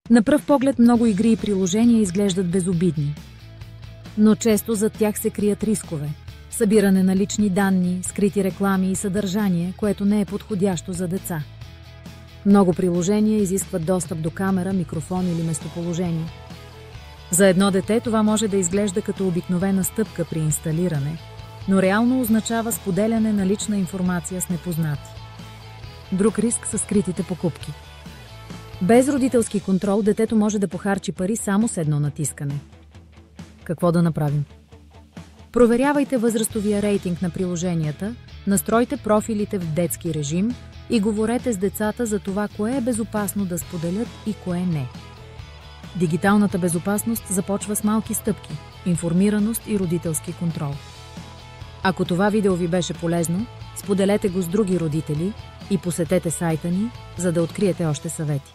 На пръв поглед много игри и приложения изглеждат безобидни, но често зад тях се крият рискове. Събиране на лични данни, скрити реклами и съдържание, което не е подходящо за деца. Много приложения изискват достъп до камера, микрофон или местоположение. За едно дете това може да изглежда като обикновена стъпка при инсталиране, но реално означава споделяне на лична информация с непознати. Друг риск са скритите покупки. Без родителски контрол детето може да похарчи пари само с едно натискане. Какво да направим? Проверявайте възрастовия рейтинг на приложенията, настройте профилите в детски режим и говорете с децата за това, кое е безопасно да споделят и кое не. Дигиталната безопасност започва с малки стъпки, информираност и родителски контрол. Ако това видео ви беше полезно, споделете го с други родители и посетете сайта ни, за да откриете още съвети.